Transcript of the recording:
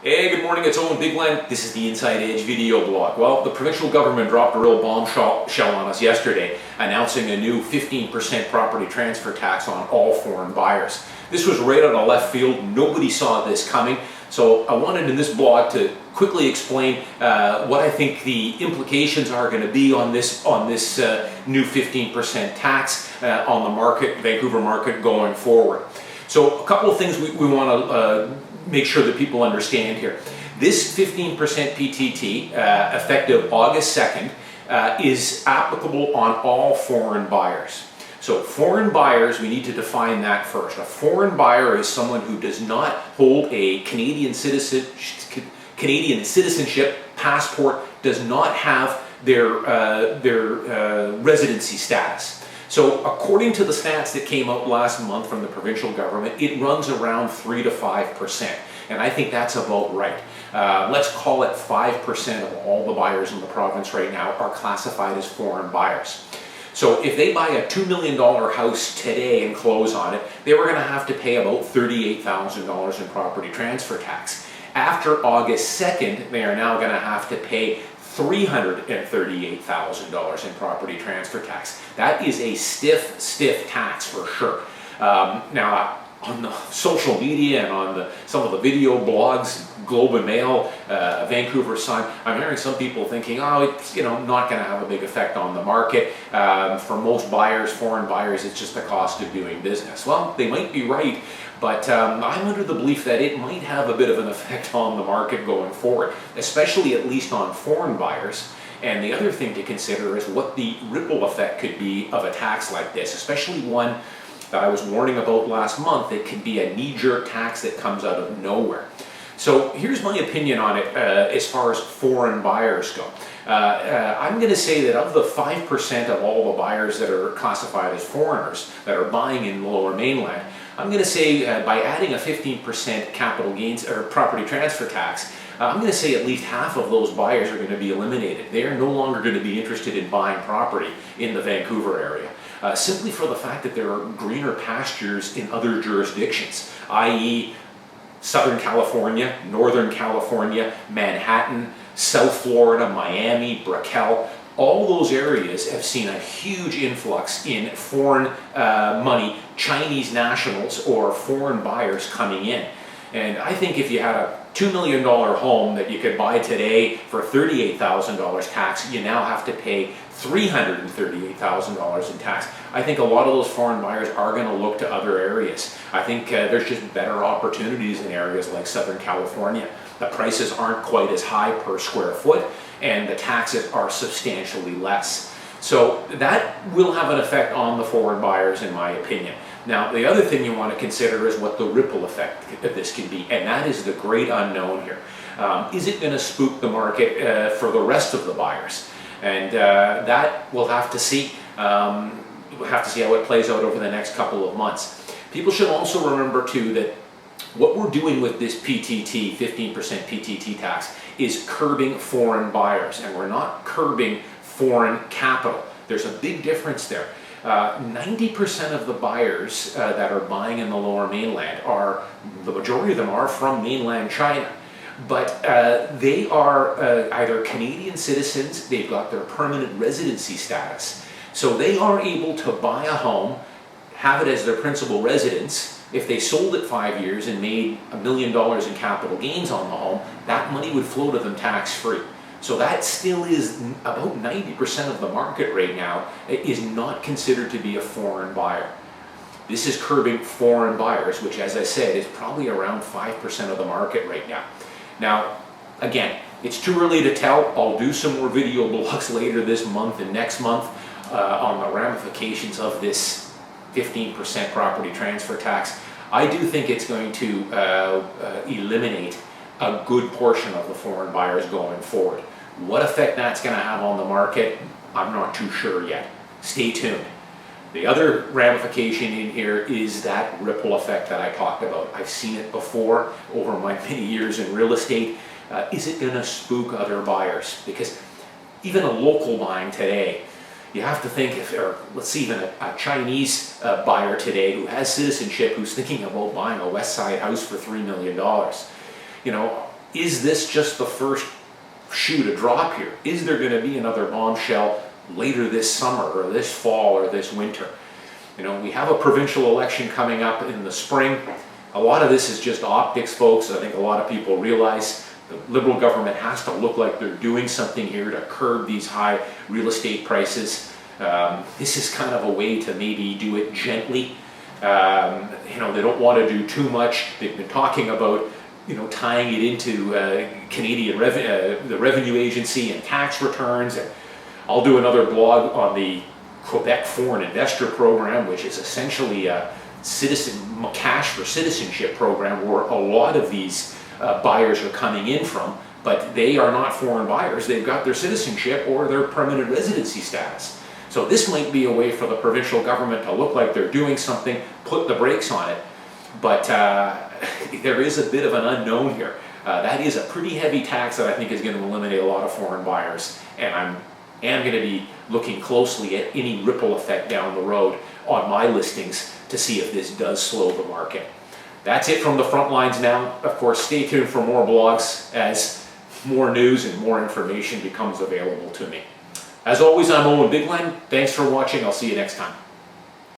Hey, good morning, it's Owen, Bigland. This is the Inside Edge video blog. Well, the provincial government dropped a real bombshell on us yesterday, announcing a new 15% property transfer tax on all foreign buyers. This was right out of left field. Nobody saw this coming. So I wanted in this blog to quickly explain what I think the implications are going to be on this new 15% tax on the market, Vancouver market, going forward. So a couple of things we want to make sure that people understand here. This 15% PTT, effective August 2nd, is applicable on all foreign buyers. So foreign buyers, we need to define that first. A foreign buyer is someone who does not hold a Canadian citizenship, passport, does not have their residency status. So according to the stats that came out last month from the provincial government, it runs around 3 to 5%. And I think that's about right. Let's call it 5% of all the buyers in the province right now are classified as foreign buyers. So if they buy a $2 million house today and close on it, they were going to have to pay about $38,000 in property transfer tax. After August 2nd, they are now going to have to pay $338,000 in property transfer tax. That is a stiff tax for sure. Now, on the social media and on some of the video blogs, Globe and Mail, Vancouver Sun, I'm hearing some people thinking, oh, it's not going to have a big effect on the market. For most buyers, foreign buyers, it's just the cost of doing business. Well, they might be right, but I'm under the belief that it might have a bit of an effect on the market going forward, especially at least on foreign buyers. And the other thing to consider is what the ripple effect could be of a tax like this, especially one that I was warning about last month. It could be a knee-jerk tax that comes out of nowhere. So here's my opinion on it as far as foreign buyers go. I'm going to say that of the 5% of all the buyers that are classified as foreigners that are buying in the Lower Mainland, I'm going to say by adding a 15% capital gains or property transfer tax, I'm going to say at least half of those buyers are going to be eliminated. They are no longer going to be interested in buying property in the Vancouver area, simply for the fact that there are greener pastures in other jurisdictions, i.e. Southern California, Northern California, Manhattan, South Florida, Miami, Brickell. All those areas have seen a huge influx in foreign money, Chinese nationals or foreign buyers coming in. And I think if you had a $2 million home that you could buy today for $38,000 tax, you now have to pay $338,000 in tax. I think a lot of those foreign buyers are going to look to other areas. I think there's just better opportunities in areas like Southern California. The prices aren't quite as high per square foot, and the taxes are substantially less. So that will have an effect on the foreign buyers, in my opinion. Now, the other thing you want to consider is what the ripple effect of this can be, and that is the great unknown here. Is it going to spook the market for the rest of the buyers? And that we'll have to see. We'll have to see how it plays out over the next couple of months. People should also remember, too, that what we're doing with this PTT, 15% PTT tax, is curbing foreign buyers, and we're not curbing foreign capital. There's a big difference there. 90% of the buyers that are buying in the Lower Mainland the majority of them are from mainland China. But they are either Canadian citizens, they've got their permanent residency status. So they are able to buy a home, have it as their principal residence. If they sold it 5 years and made $1 million in capital gains on the home, that money would flow to them tax-free. So that still is about 90% of the market right now is not considered to be a foreign buyer. This is curbing foreign buyers, which, as I said, is probably around 5% of the market right now. Now, again, it's too early to tell. I'll do some more video blogs later this month and next month on the ramifications of this 15% property transfer tax. I do think it's going to eliminate a good portion of the foreign buyers going forward. What effect that's going to have on the market, I'm not too sure yet. Stay tuned. The other ramification in here is that ripple effect that I talked about. I've seen it before over my many years in real estate. Is it going to spook other buyers? Because even a local buying today, you have to think, let's see, even a Chinese buyer today who has citizenship, who's thinking about buying a West Side house for $3 million. is this just the first shoe to drop here? Is there going to be another bombshell later this summer or this fall or this winter? You know, we have a provincial election coming up in the spring. A lot of this is just optics, folks. I think a lot of people realize the Liberal government has to look like they're doing something here to curb these high real estate prices. This is kind of a way to maybe do it gently. You know, they don't want to do too much. They've been talking about, you know, tying it into the revenue agency and tax returns. And I'll do another blog on the Quebec Foreign Investor Program, which is essentially a cash for citizenship program where a lot of these buyers are coming in from, but they are not foreign buyers. They've got their citizenship or their permanent residency status. So this might be a way for the provincial government to look like they're doing something, put the brakes on it. But there is a bit of an unknown here. That is a pretty heavy tax that I think is going to eliminate a lot of foreign buyers. And I am going to be looking closely at any ripple effect down the road on my listings to see if this does slow the market. That's it from the front lines now. Of course, stay tuned for more blogs as more news and more information becomes available to me. As always, I'm Owen Bigland. Thanks for watching. I'll see you next time.